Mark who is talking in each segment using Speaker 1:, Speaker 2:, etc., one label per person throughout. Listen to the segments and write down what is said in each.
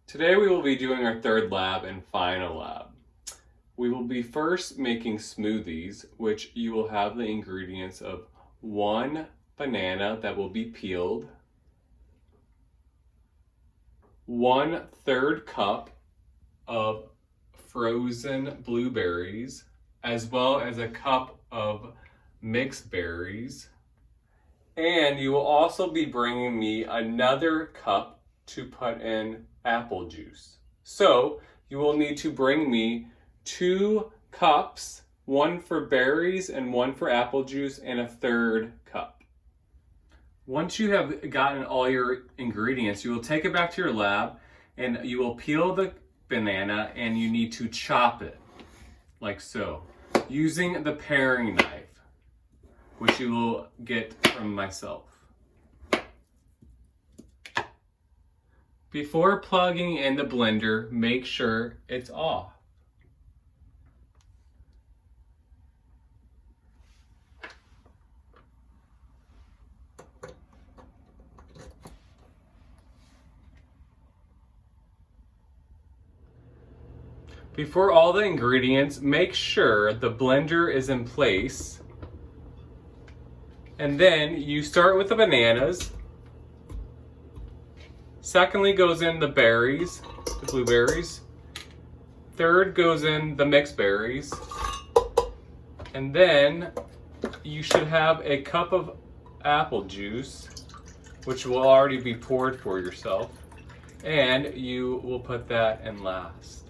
Speaker 1: Today we will be doing our third lab and final lab. We will be first making smoothies, which you will have the ingredients of 1 banana that will be peeled, 1/3 cup of frozen blueberries, as well as a cup of mixed berries. And you will also be bringing me another cup to put in apple juice. So you will need to bring me 2 cups, one for berries and one for apple juice, and a 1/3 cup. Once you have gotten all your ingredients, you will take it back to your lab and you will peel the banana and you need to chop it like so, using the paring knife, which you will get from myself. Before plugging in the blender, make sure it's off. Before all the ingredients, make sure the blender is in place. And then you start with the bananas. Secondly goes in the berries, the blueberries. Third goes in the mixed berries. And then you should have a cup of apple juice, which will already be poured for yourself. And you will put that in last.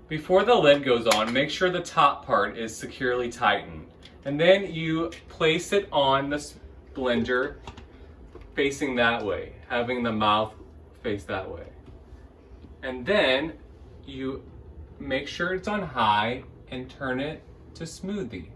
Speaker 1: Before the lid goes on, make sure the top part is securely tightened. And then you place it on the blender facing that way, having the mouth face that way. And then you make sure it's on high and turn it to smoothie.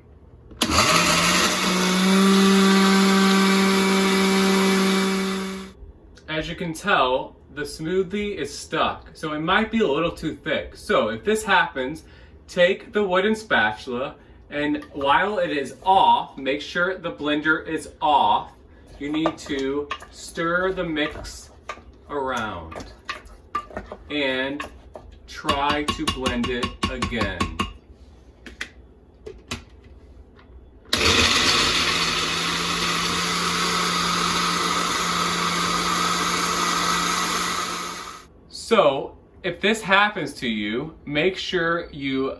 Speaker 1: As you can tell, the smoothie is stuck, so it might be a little too thick. So if this happens, take the wooden spatula and while it is off, make sure the blender is off. You need to stir the mix around and try to blend it again. So, if this happens to you, make sure you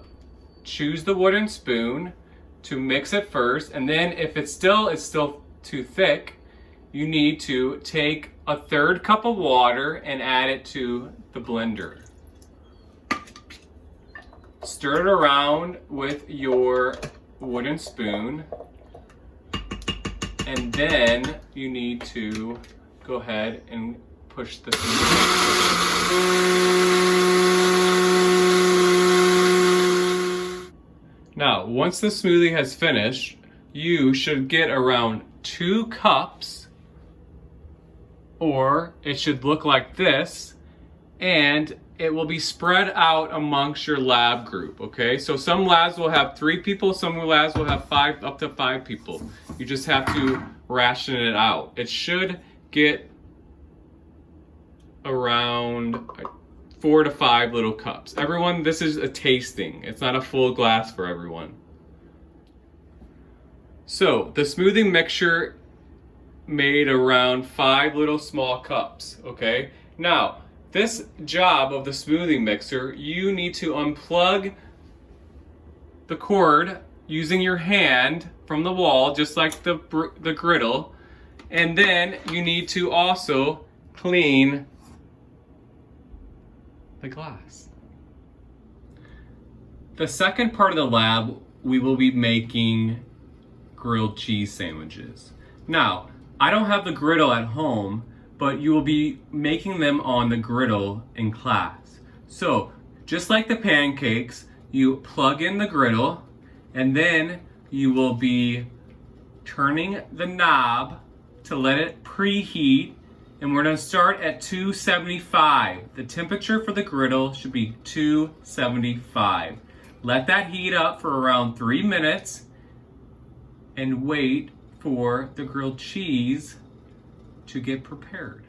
Speaker 1: choose the wooden spoon to mix it first, and then if it's still too thick, you need to take a 1/3 cup of water and add it to the blender. Stir it around with your wooden spoon, and then you need to go ahead and push the Now, once the smoothie has finished, you should get around 2 cups, or it should look like this, and it will be spread out amongst your lab group, okay? So some labs will have 3 people, some labs will have up to 5 people. You just have to ration it out. It should get around 4 to 5 little cups. Everyone, this is a tasting. It's not a full glass for everyone. So the smoothie mixture made around 5 little small cups, okay? Now, this job of the smoothie mixer, you need to unplug the cord using your hand from the wall, just like the griddle, and then you need to also clean the glass. The second part of the lab, we will be making grilled cheese sandwiches. Now, I don't have the griddle at home, but you will be making them on the griddle in class. So, just like the pancakes, you plug in the griddle, and then you will be turning the knob to let it preheat, and we're gonna start at 275. The temperature for the griddle should be 275. Let that heat up for around 3 minutes, and wait for the grilled cheese to get prepared.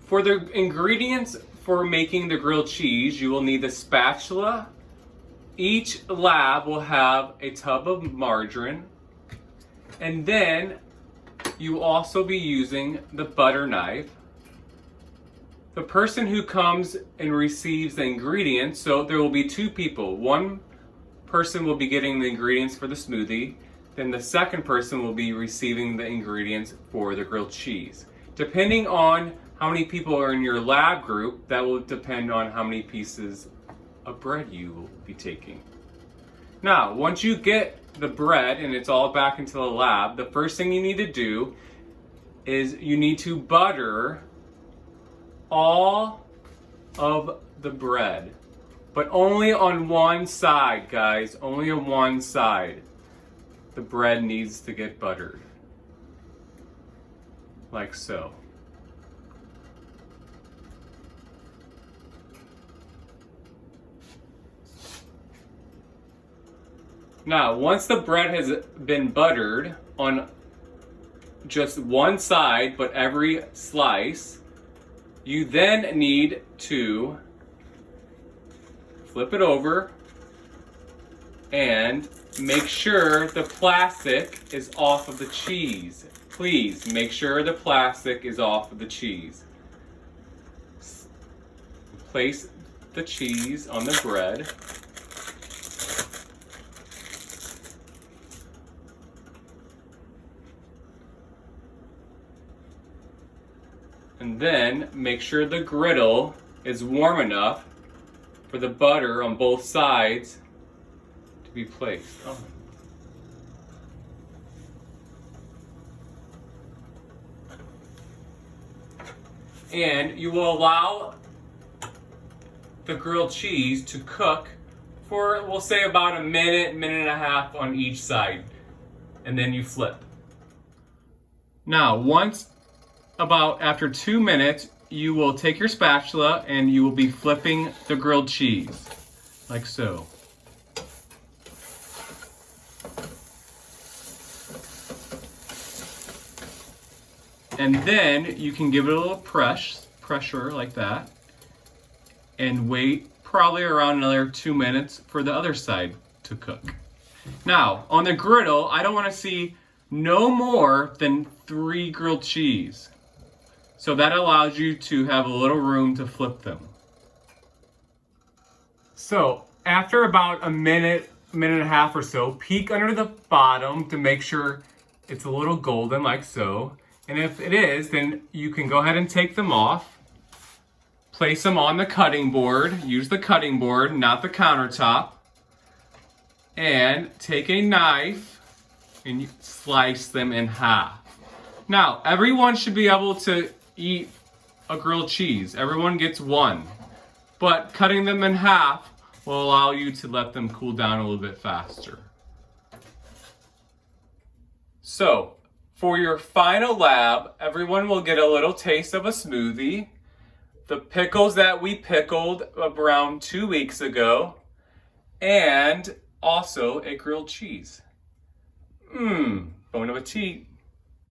Speaker 1: For the ingredients for making the grilled cheese, you will need the spatula. Each lab will have a tub of margarine. And then you will also be using the butter knife. The person who comes and receives the ingredients, so there will be two people. One person will be getting the ingredients for the smoothie, then the second person will be receiving the ingredients for the grilled cheese. Depending on how many people are in your lab group, that will depend on how many pieces of bread you will be taking. Now, once you get the bread and it's all back into the lab, the first thing you need to do is you need to butter all of the bread, but only on one side, guys, only on one side. The bread needs to get buttered, like so. Now, once the bread has been buttered on just one side, but every slice, you then need to flip it over and make sure the plastic is off of the cheese. Please make sure the plastic is off of the cheese. Place the cheese on the bread. And then make sure the griddle is warm enough for the butter on both sides to be placed. Oh. And you will allow the grilled cheese to cook for, we'll say, about a minute, minute and a half on each side. And then you flip. Now, about after 2 minutes, you will take your spatula and you will be flipping the grilled cheese, like so. And then you can give it a little pressure like that, and wait probably around another 2 minutes for the other side to cook. Now, on the griddle, I don't want to see no more than 3 grilled cheese. So that allows you to have a little room to flip them. So after about a minute, minute and a half or so, peek under the bottom to make sure it's a little golden, like so. And if it is, then you can go ahead and take them off. Place them on the cutting board. Use the cutting board, not the countertop. And take a knife and you slice them in half. Now, everyone should be able to eat a grilled cheese. Everyone gets one. But cutting them in half will allow you to let them cool down a little bit faster. So, for your final lab, everyone will get a little taste of a smoothie, the pickles that we pickled around 2 weeks ago, and also a grilled cheese. Bon appetit.